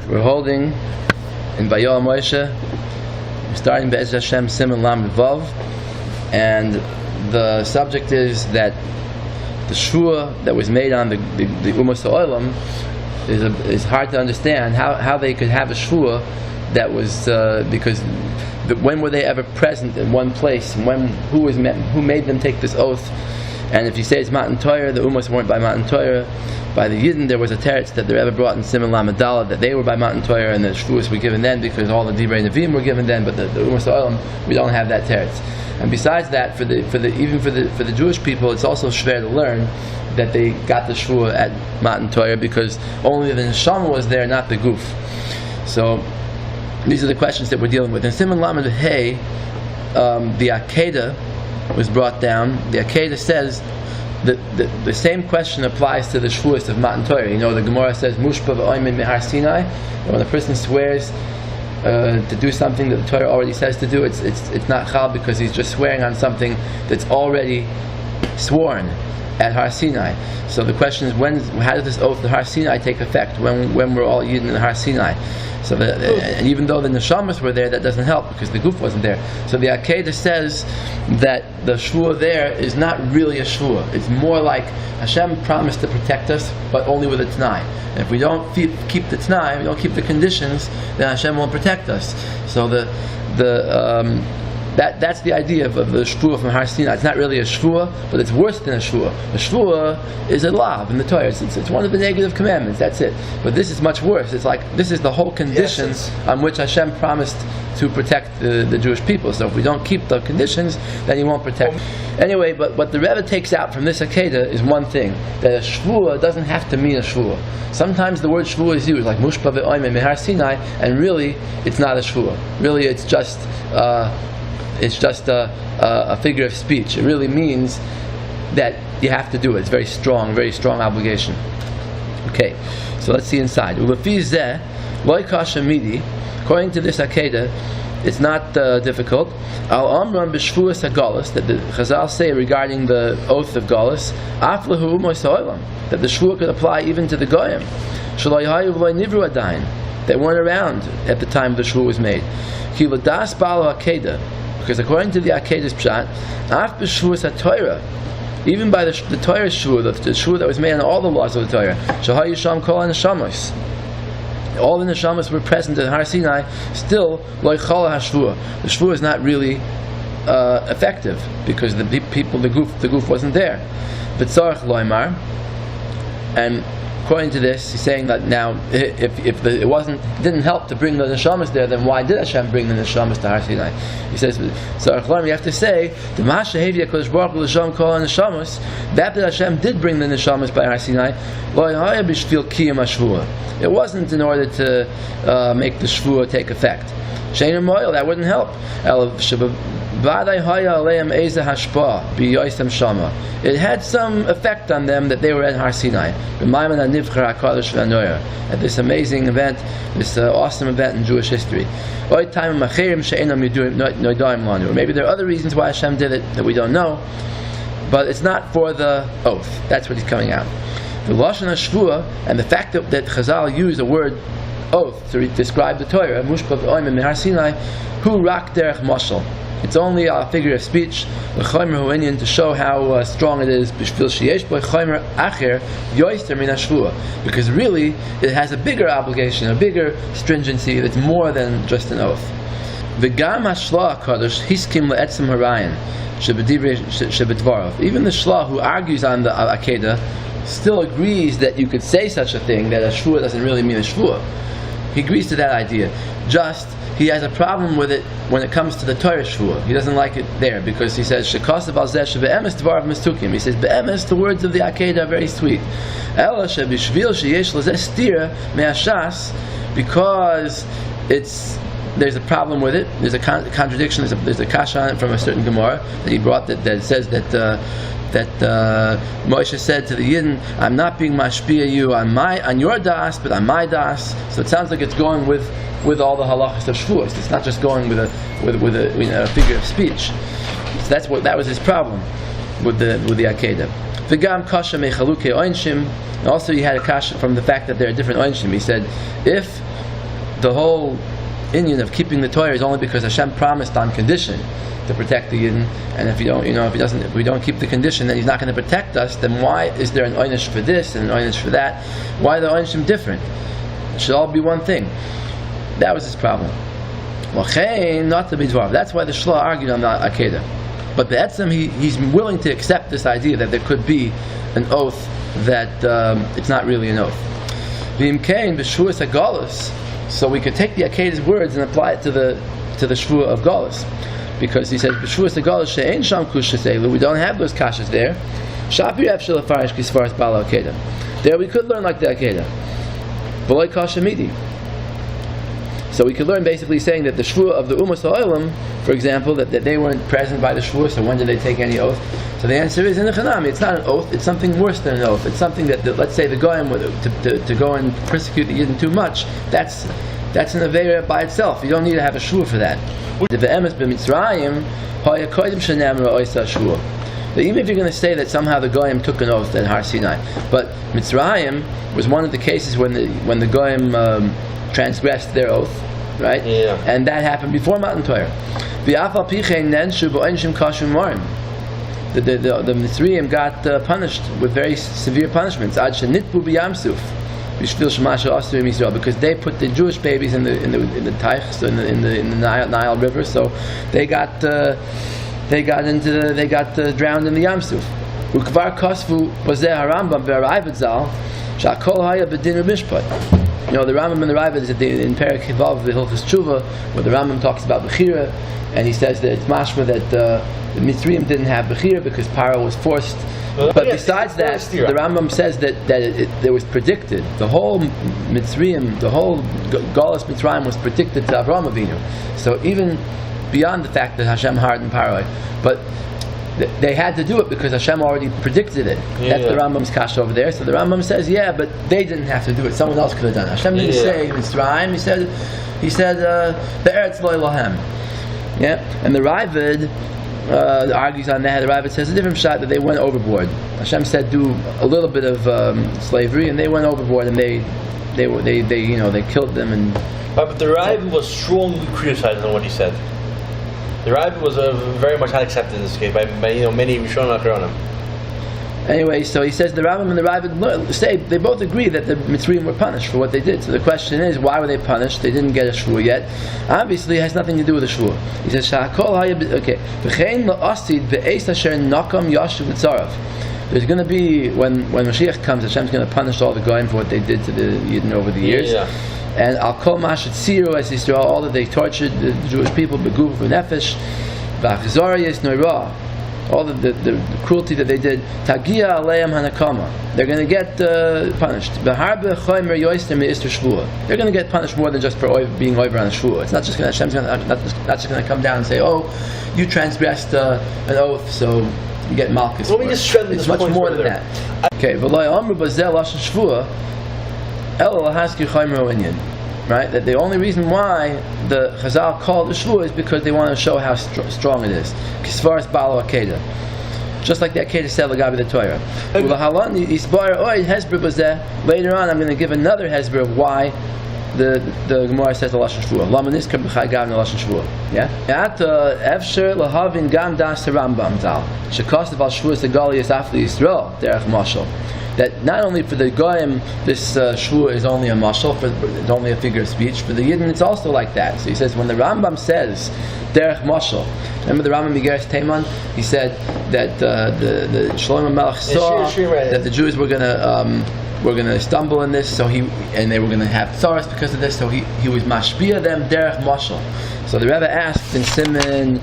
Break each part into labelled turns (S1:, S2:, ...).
S1: We're holding in Vayoel Moshe. We're starting Be'ez Hashem Siman Lam Vav, and the subject is that the Shevuos that was made on the Umos Ha'olam is hard to understand how they could have a Shevuos that was because when were they ever present in one place? Who made them take this oath? And if you say it's Matan Torah, the Umos weren't by Matan Torah. By the Yidden, there was a teretz that they're ever brought in Siman Lamadala that they were by Matan Torah, and the Shevuos were given then because all the Divrei Nevi'im were given then. But the Umos Ha'olam, we don't have that teretz. And besides that, for the Jewish people, it's also schwer to learn that they got the Shevuos at Matan Torah because only the neshama was there, not the guf. So these are the questions that we're dealing with. In Siman Lamed Hey, the Akedah was brought down. The Akedah says that the same question applies to the Shevuos of Matan Torah. You know, the Gemara says, Mushpa v'oimin mehar Sinai. When a person swears to do something that the Torah already says to do, it's not chal because he's just swearing on something that's already sworn at Har Sinai. So the question is, how does this oath, the Har Sinai, take effect? When we're all Yidden in the Har Sinai? So and even though the neshamas were there, that doesn't help because the guf wasn't there. So the Akedah says that the Shevuos there is not really a Shevuos. It's more like Hashem promised to protect us, but only with a T'nai. And if we don't keep the T'nai, we don't keep the conditions, then Hashem won't protect us. So that's the idea of the Shevuos from Har Sinai. It's not really a Shevuos, but it's worse than a Shevuos. A Shevuos is a lav in the Torah. It's one of the negative commandments. That's it. But this is much worse. It's like this is the whole conditions on which Hashem promised to protect the Jewish people. So if we don't keep the conditions, then He won't protect. Anyway, but what the Rebbe takes out from this Akedah is one thing: that a Shevuos doesn't have to mean a Shevuos. Sometimes the word Shevuos is used, like Mushpa ve'oimen mehar Sinai, and really it's not a Shevuos. Really, it's just a figure of speech. It really means that you have to do it. It's very strong obligation. Okay, so let's see inside. According to this Akedah, it's not difficult. Al-Amram b'Shvuos HaGalus, that the Chazal say regarding the oath of Galus, Aflahu Umos Ha'olam, that the Shevuos could apply even to the Goyim. Shelo yahayu v'lo nivru adayin, they weren't around at the time the Shevuos was made. Ki l'das ba'al Akedah, because according to the Akedah's pshat, af b'Shvuos HaTorah, even by the Torah's Shevuos, the Shevuos that was made on all the laws of the Torah, shahayu sham kol ha-neshamos, all the neshamas were present at Har Sinai, still lo yichala ha-Shevuos. The Shevuos is not really effective because the guf wasn't there. But tzarich loymar, and according to this, he's saying that now, if it didn't help to bring the neshamas there, then why did Hashem bring the neshamas to Har Sinai? He says, so you have to say, the Mashahevi HaKadosh Baruch Hu l'sham kol neshamas, that Hashem did bring the neshamas by Har Sinai, lo yahaya b'shvil kiyum ha-Shevuos. It wasn't in order to make the Shevuos take effect. Shein moil, that wouldn't help. It had some effect on them that they were at Har Sinai. At this amazing event, this awesome event in Jewish history. Or maybe there are other reasons why Hashem did it that we don't know, but it's not for the oath. That's what he's coming out. The Lashon HaShevuos, and the fact that Chazal used the word oath to describe the Torah, Mushpa v'oimen mehar Sinai, hu rak derech mashal. It's only a figure of speech, to show how strong it is, because really it has a bigger obligation, a bigger stringency that's more than just an oath. Even the Shlah who argues on the Akedah still agrees that you could say such a thing, that a Shevuos doesn't really mean a Shevuos. He agrees to that idea. Just he has a problem with it when it comes to the Torah Shevuos. He doesn't like it there because he says shekasav al zeh shebe'emes dvarav mistukim. He says be'emes, the words of the Akedah are very sweet. Ela shebishvil sheyesh lezeh stira me'ashas, because there's a problem with it. There's a contradiction. There's a kasha on it from a certain Gemara that he brought that says that Moshe said to the Yidden, "I'm not being mashpia you on your das, but on my das." So it sounds like it's going with all the halachas of Shevuos. It's not just going with a figure of speech. So that was his problem with the Akedah. V'gam kasha mechaluke oinshim. Also, he had a kasha from the fact that there are different oinshim. He said, if the whole inyan of keeping the Torah is only because Hashem promised on condition to protect the Yidden, and if we don't keep the condition, then He's not going to protect us. Then why is there an oynish for this and an oynish for that? Why are the oynishim different? It should all be one thing. That was his problem. Not the midvar. That's why the Shloh argued on the Akedah. But be'etzem, he's willing to accept this idea that there could be an oath that it's not really an oath. V'imkein b'shvuas hagolus. So we could take the Akedah's words and apply it to the shvua of Golus, because he says b'shvuas hagolus she'ein sham kushas elu. We don't have those kashas there. Shapir efshel afarish kisvaras bala Akedah. There we could learn like the Akedah. V'loy kasha midi. So we could learn basically saying that the shvua of the Umas Ha'olam, for example, that they weren't present by the shvua, so when did they take any oath? So the answer is in the Chanami, it's not an oath, it's something worse than an oath. It's something that let's say the Goyim, to go and persecute the Yidden too much, that's an Aveira by itself. You don't need to have a shvua for that. Even if you're going to say that somehow the Goyim took an oath at Har Sinai, but Mitzrayim was one of the cases when the Goyim transgressed their oath, right?
S2: Yeah.
S1: And that happened before Matan Torah. The Mitzrayim got punished with very severe punishments. Because they put the Jewish babies in the Taich, so in the Nile River, so they got drowned in the Yam Suf. Ukvar Kosvu Bazeh Harambam Ve'Raivad Zal Shakol Haya B'Din Mishpat. The Rambam and the Rabbi is in Perek Hivav the Hilchos Tshuva, where the Rambam talks about Bechira, and he says that it's mashma that the Mitzrayim didn't have Bechira because Paro was forced. But besides that, the Rambam says that it was predicted. The whole Mitzrayim, the whole Galus Mitzrayim was predicted to Avraham Avinu. So even beyond the fact that Hashem hardened Paro, but they had to do it because Hashem already predicted it. That's the Rambam's kasha over there. So the Rambam says, but they didn't have to do it. Someone else could have done it. Hashem didn't say Mitzrayim. He said the Eretz Lo Elohem. And the Ravid argues on that. The Ravid says a different shot, that they went overboard. Hashem said do a little bit of slavery, and they went overboard, and they killed them. And
S2: but the Ravid was strongly criticized on what he said. The Rabbi was very much not accepted in this case by many Rishonim Achronim.
S1: Anyway, so he says the Rambam and the Rabbi say they both agree that the Mitzrayim were punished for what they did. So the question is, why were they punished? They didn't get a shvua yet. Obviously, it has nothing to do with a shvua. He says, there's going to be, when Mashiach comes, Hashem's going to punish all the Goyim for what they did to the Yidden over the years. And Al Kol Mashat Siru as Yisrael, all that they tortured the Jewish people, Beguf V'Nefesh, V'Achzoriyas Noirah, all the cruelty that they did, Tagia Aleim Hanakama, they're going to get punished. B'Harbe Choymer Yoistem Me'Ister Shvua, they're going to get punished more than just for being over on a Shvua. It's not just going to, Hashem's not just going to come down and say, oh, you transgressed an oath, so you get Malchus.
S2: Let me just strengthen
S1: it's
S2: this
S1: much more than that. Okay, V'Loi Amru Bazel Lashon Shvua, right? That the only reason why the Chazal called the Shvua is because they want to show how strong it is. Kisvaras Balo Akedah. Just like the Akedah said, Lagabi the Torah. Later on, I'm going to give another Hezber of why the Gemara says the Lashon Shvua. Lama Niskar B'chai Gav the Lashon Shvua. Efsher Lahavin Gam Das Rambam Zal. Shekostav Al Shvua Segali Yisafli Yisrael Derech Mashal. That not only for the Goyim this shvua is only a mashal, it's only a figure of speech. For the Yidden, it's also like that. So he says when the Rambam says derech mashal, remember the Rambam Migeres Teiman? He said that the Shlomo Melech saw that the Jews were going to stumble in this, and they were going to have tzaras because of this. So he was mashpia them derech mashal. So the Rebbe asked in Siman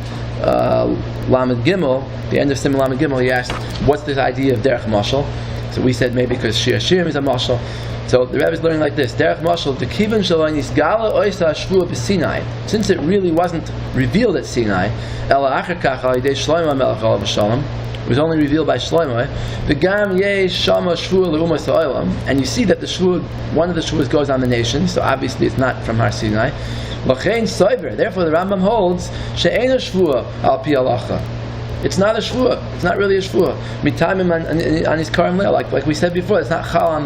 S1: Lamed Gimel, the end of Siman Lamed Gimel, he asked, what's this idea of derech mashal? So we said maybe because Shir Shirim is a mashal. So the Rebbe is learning like this: Derech mashal the kivan shalonis gala oisa shvua b'Sinai. Since it really wasn't revealed at Sinai, ela acher kach al yidei Shlomo Melech alav v'shalom, it was only revealed by Shlomo. V'gam yesh shama shvua leumas ha'olam, and you see that the shvua, one of the shvuas goes on the nation. So obviously it's not from Har Sinai. L'chein soiver. Therefore the Rambam holds she'ena shvua al pi halacha. It's not a shvua. It's not really a shvua. Mitamim on his karim leil, like we said before, it's not chal on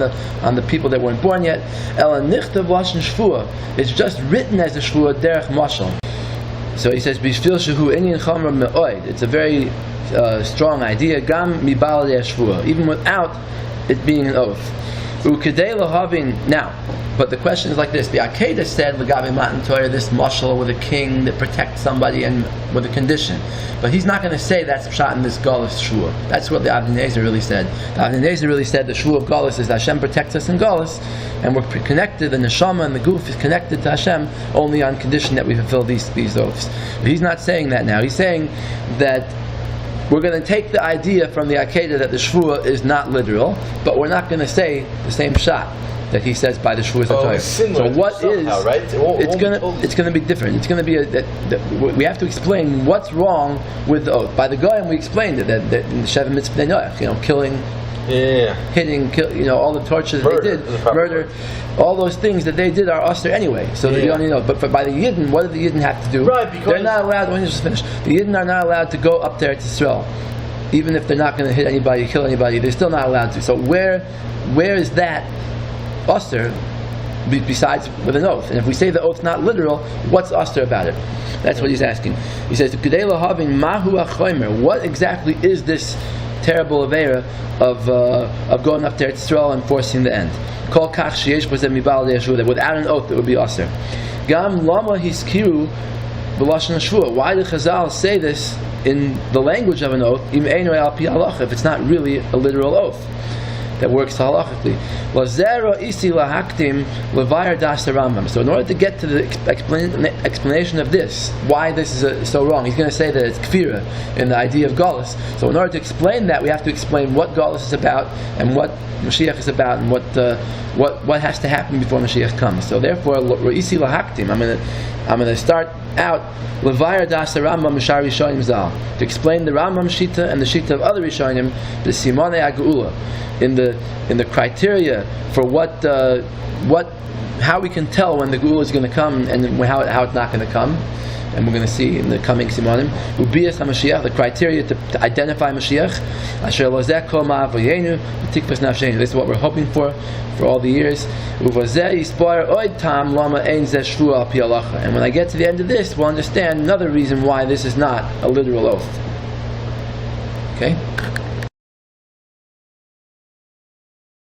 S1: the people that weren't born yet. Ela nichtav lashon shvua. It's just written as a shvua derech mashal. So he says, "Bishvil shehu inyan chamra me'oid." It's a very strong idea. Gam mibal shvua, even without it being an oath. Ukedei lahavin. Now, but the question is like this: the Akedah said, "L'gabe matan Torah," this mashal with a king that protects somebody and with a condition. But he's not going to say that's pshat in this Galus shvua. That's what the Avnei Nezer really said. The Avnei Nezer really said the shvua of Galus is that Hashem protects us in Galus, and we're connected. The neshama and the goof is connected to Hashem only on condition that we fulfill these oaths. But he's not saying that now. He's saying that we're going to take the idea from the Akedah that the shvua is not literal, but we're not going to say the same pshat that he says by the Shevuos Torah. So what is?
S2: Right?
S1: It's going to be different. It's going to be we have to explain what's wrong with the oath. By the Goyim we explained it that in the Sheva Mitzvah Noach, killing, hitting, all the tortures they did, murder, all those things that they did are usher anyway. So that you don't know. But by the Yidden, what do the Yidden have to do?
S2: Right, because
S1: they're not allowed. When you just finish, the Yidden are not allowed to go up there to Israel, even if they're not going to hit anybody, kill anybody. They're still not allowed to. So where is that usher besides with an oath? And if we say the oath's not literal, what's usher about it? That's what he's asking. He says, what exactly is this terrible avera of going up there to Israel and forcing the end? That without an oath it would be usher. Why did Chazal say this in the language of an oath if it's not really a literal oath that works halachically? So in order to get to the explanation of this, why this is so wrong, he's going to say that it's kfira in the idea of galus. So in order to explain that, we have to explain what galus is about and what Mashiach is about and what has to happen before Mashiach comes. So therefore, I'm going to start out Levayar Das Rambam Mishar Rishonim Zal to explain the Rambam Shita and the Shita of other Rishonim, the Siman Agula, in the criteria for how we can tell when the Geula is going to come and how it's not going to come. And we're going to see in the coming Simanim, Ubiyas HaMashiach, the criteria to identify Mashiach. Asher lozeh kol ma'avoyenu, v'tikvas nafsheinu. This is what we're hoping for all the years. Uvazeh yispoir oid tam lama ein zeh shvua al pi halacha. And when I get to the end of this, we'll understand another reason why this is not a literal oath. Okay?